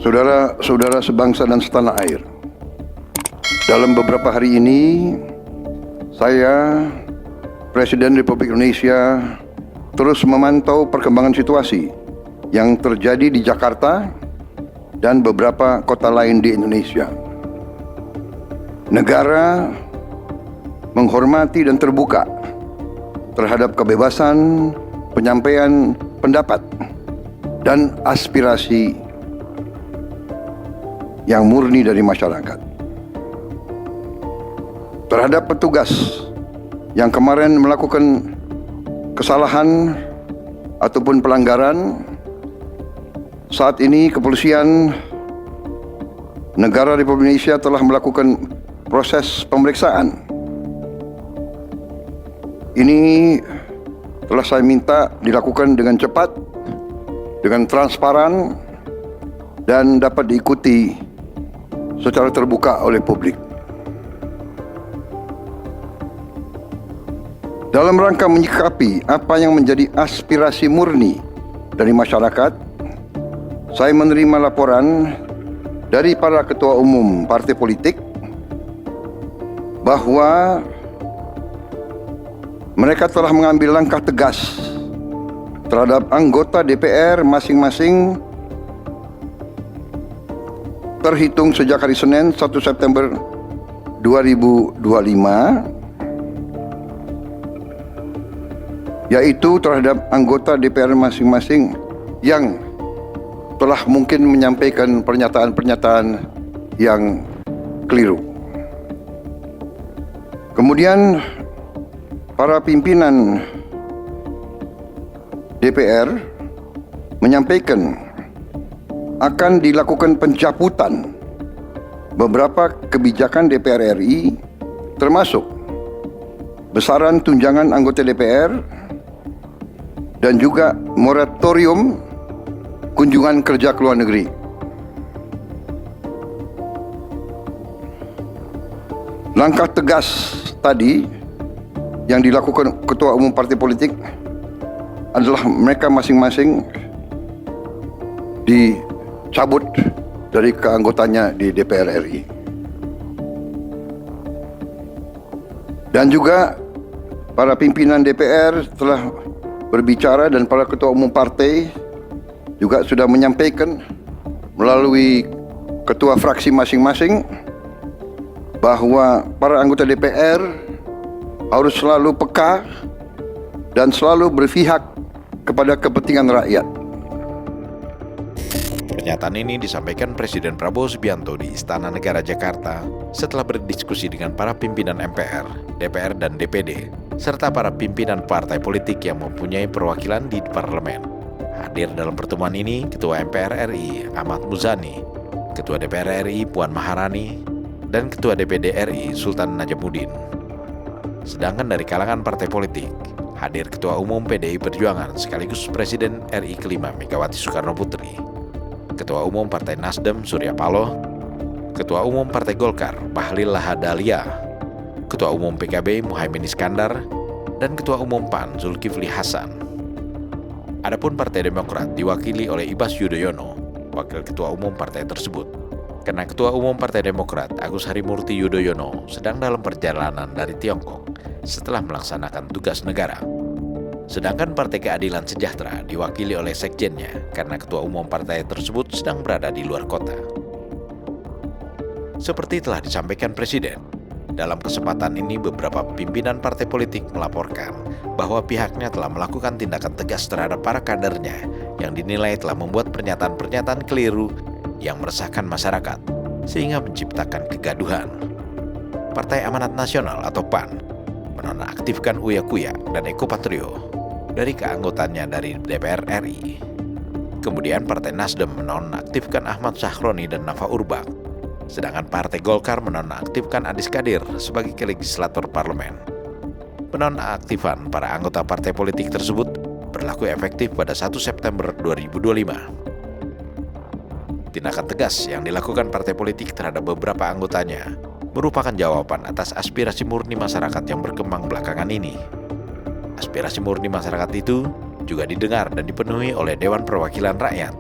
Saudara-saudara sebangsa dan setanah air, dalam beberapa hari ini, saya, Presiden Republik Indonesia, terus memantau perkembangan situasi yang terjadi di Jakarta dan beberapa kota lain di Indonesia. Negara menghormati dan terbuka terhadap kebebasan penyampaian pendapat dan aspirasi yang murni dari masyarakat. Terhadap petugas yang kemarin melakukan kesalahan ataupun pelanggaran, saat ini kepolisian negara Republik Indonesia telah melakukan proses pemeriksaan. Ini telah saya minta dilakukan dengan cepat, dengan transparan, dan dapat diikuti secara terbuka oleh publik. Dalam rangka menyikapi apa yang menjadi aspirasi murni dari masyarakat, saya menerima laporan dari para ketua umum partai politik bahwa mereka telah mengambil langkah tegas terhadap anggota DPR masing-masing terhitung sejak hari Senin 1 September 2025, yaitu terhadap anggota DPR masing-masing yang telah mungkin menyampaikan pernyataan-pernyataan yang keliru. Kemudian para pimpinan DPR menyampaikan akan dilakukan pencabutan beberapa kebijakan DPR RI, termasuk besaran tunjangan anggota DPR dan juga moratorium kunjungan kerja ke luar negeri. Langkah tegas tadi yang dilakukan ketua umum partai politik adalah mereka masing-masing dicabut dari keanggotaannya di DPR RI. Dan juga para pimpinan DPR telah berbicara dan para ketua umum partai juga sudah menyampaikan melalui ketua fraksi masing-masing bahwa para anggota DPR harus selalu peka dan selalu berpihak kepada kepentingan rakyat. Pernyataan ini disampaikan Presiden Prabowo Subianto di Istana Negara Jakarta setelah berdiskusi dengan para pimpinan MPR, DPR, dan DPD, serta para pimpinan partai politik yang mempunyai perwakilan di parlemen. Hadir dalam pertemuan ini Ketua MPR RI Ahmad Muzani, Ketua DPR RI Puan Maharani, dan Ketua DPD RI Sultan Najamuddin. Sedangkan dari kalangan partai politik, hadir Ketua Umum PDI Perjuangan sekaligus Presiden RI kelima Megawati Soekarno Putri, Ketua Umum Partai Nasdem Surya Paloh, Ketua Umum Partai Golkar Bahlil Lahadalia, Ketua Umum PKB Muhaimin Iskandar, dan Ketua Umum PAN Zulkifli Hasan. Adapun Partai Demokrat diwakili oleh Ibas Yudhoyono, Wakil Ketua Umum partai tersebut, karena Ketua Umum Partai Demokrat Agus Harimurti Yudhoyono sedang dalam perjalanan dari Tiongkok setelah melaksanakan tugas negara. Sedangkan Partai Keadilan Sejahtera diwakili oleh sekjennya karena ketua umum partai tersebut sedang berada di luar kota. Seperti telah disampaikan Presiden, dalam kesempatan ini beberapa pimpinan partai politik melaporkan bahwa pihaknya telah melakukan tindakan tegas terhadap para kadernya yang dinilai telah membuat pernyataan-pernyataan keliru yang meresahkan masyarakat sehingga menciptakan kegaduhan. Partai Amanat Nasional atau PAN menonaktifkan Uya Kuya dan Eko Patrio dari keanggotaannya dari DPR RI. Kemudian Partai Nasdem menonaktifkan Ahmad Sahroni dan Nafa Urbach, sedangkan Partai Golkar menonaktifkan Adis Kadir sebagai legislator parlemen. Penonaktifan para anggota partai politik tersebut berlaku efektif pada 1 September 2025. Tindakan tegas yang dilakukan partai politik terhadap beberapa anggotanya merupakan jawaban atas aspirasi murni masyarakat yang berkembang belakangan ini. Aspirasi murni masyarakat itu juga didengar dan dipenuhi oleh Dewan Perwakilan Rakyat.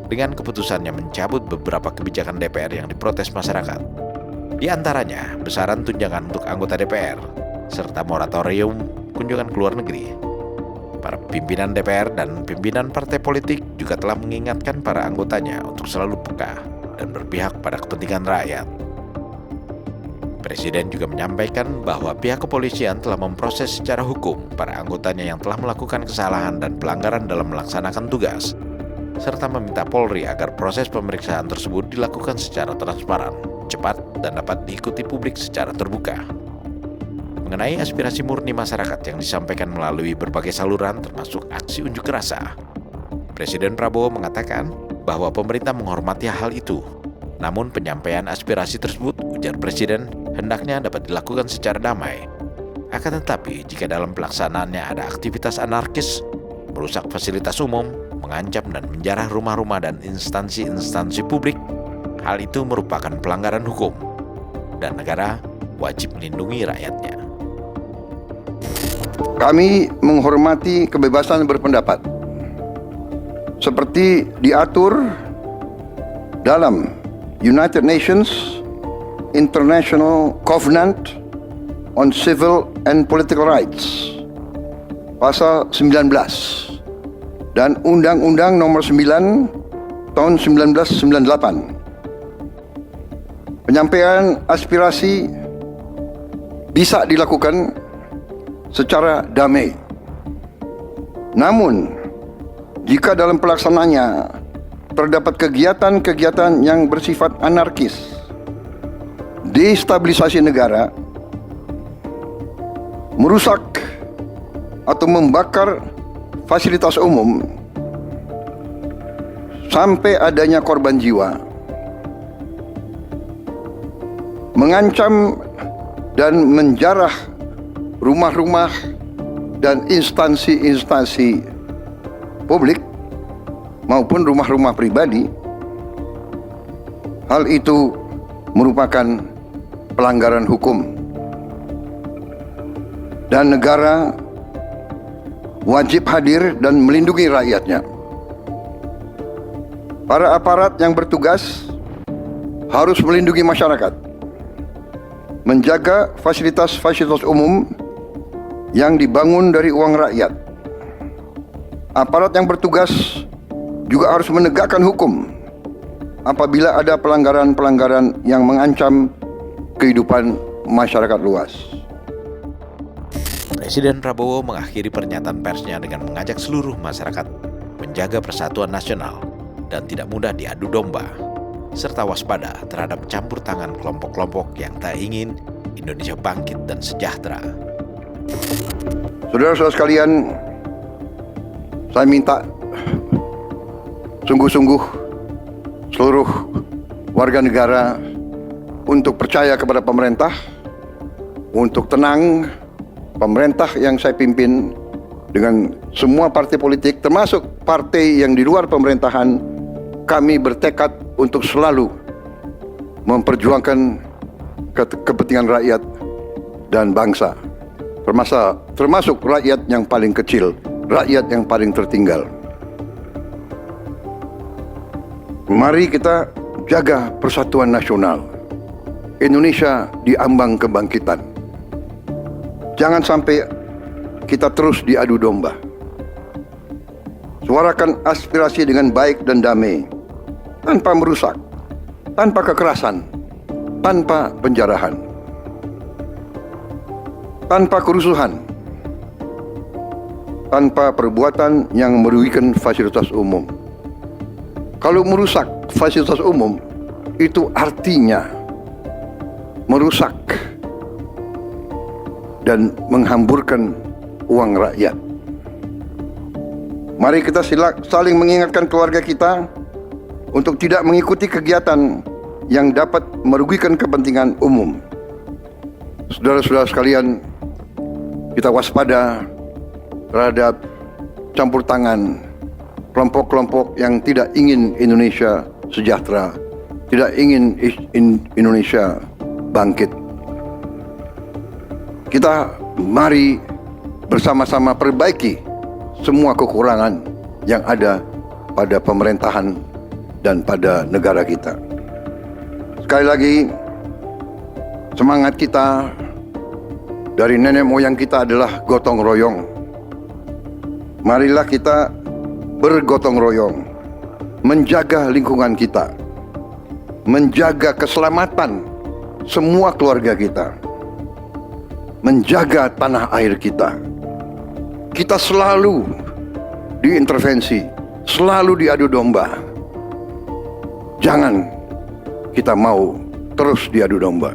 dengan keputusannya mencabut beberapa kebijakan DPR yang diprotes masyarakat. Di antaranya, besaran tunjangan untuk anggota DPR, serta moratorium kunjungan ke luar negeri. Para pimpinan DPR dan pimpinan partai politik juga telah mengingatkan para anggotanya untuk selalu peka dan berpihak pada kepentingan rakyat. Presiden juga menyampaikan bahwa pihak kepolisian telah memproses secara hukum para anggotanya yang telah melakukan kesalahan dan pelanggaran dalam melaksanakan tugas, serta meminta Polri agar proses pemeriksaan tersebut dilakukan secara transparan, cepat, dan dapat diikuti publik secara terbuka. Mengenai aspirasi murni masyarakat yang disampaikan melalui berbagai saluran termasuk aksi unjuk rasa, Presiden Prabowo mengatakan bahwa pemerintah menghormati hal itu. Namun penyampaian aspirasi tersebut, ujar Presiden, hendaknya dapat dilakukan secara damai. Akan tetapi, jika dalam pelaksanaannya ada aktivitas anarkis, merusak fasilitas umum, mengancam dan menjarah rumah-rumah dan instansi-instansi publik, hal itu merupakan pelanggaran hukum, dan negara wajib melindungi rakyatnya. Kami menghormati kebebasan berpendapat, seperti diatur dalam United Nations International Covenant on Civil and Political Rights, pasal 19, dan Undang-Undang Nomor 9 tahun 1998. Penyampaian aspirasi bisa dilakukan secara damai. Namun, jika dalam pelaksanaannya terdapat kegiatan-kegiatan yang bersifat anarkis, destabilisasi negara, merusak atau membakar fasilitas umum, sampai adanya korban jiwa, mengancam dan menjarah rumah-rumah dan instansi-instansi publik maupun rumah-rumah pribadi, hal itu merupakan pelanggaran hukum, dan negara wajib hadir dan melindungi rakyatnya. Para aparat yang bertugas harus melindungi masyarakat, menjaga fasilitas-fasilitas umum yang dibangun dari uang rakyat. Aparat yang bertugas juga harus menegakkan hukum apabila ada pelanggaran-pelanggaran yang mengancam kehidupan masyarakat luas. Presiden Prabowo mengakhiri pernyataan persnya dengan mengajak seluruh masyarakat menjaga persatuan nasional dan tidak mudah diadu domba, serta waspada terhadap campur tangan kelompok-kelompok yang tak ingin Indonesia bangkit dan sejahtera. Saudara-saudara sekalian, saya minta sungguh-sungguh seluruh warga negara untuk percaya kepada pemerintah, untuk tenang. Pemerintah yang saya pimpin dengan semua partai politik, termasuk partai yang di luar pemerintahan, kami bertekad untuk selalu memperjuangkan kepentingan rakyat dan bangsa, termasuk rakyat yang paling kecil, rakyat yang paling tertinggal. Mari kita jaga persatuan nasional. Indonesia diambang kebangkitan. Jangan sampai kita terus diadu domba. Suarakan aspirasi dengan baik dan damai, tanpa merusak, tanpa kekerasan, tanpa penjarahan, tanpa kerusuhan, tanpa perbuatan yang merugikan fasilitas umum. Kalau merusak fasilitas umum, itu artinya merusak dan menghamburkan uang rakyat. Mari kita saling mengingatkan keluarga kita untuk tidak mengikuti kegiatan yang dapat merugikan kepentingan umum. Saudara-saudara sekalian, kita waspada terhadap campur tangan kelompok-kelompok yang tidak ingin Indonesia sejahtera, tidak ingin Indonesia bangkit. Kita mari bersama-sama perbaiki semua kekurangan yang ada pada pemerintahan dan pada negara kita. Sekali lagi, semangat kita dari nenek moyang kita adalah gotong royong. Marilah kita bergotong royong, menjaga lingkungan kita, menjaga keselamatan semua keluarga kita, menjaga tanah air kita. Kita selalu diintervensi, selalu diadu domba. Jangan kita mau terus diadu domba.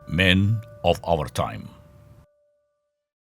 Men of our time.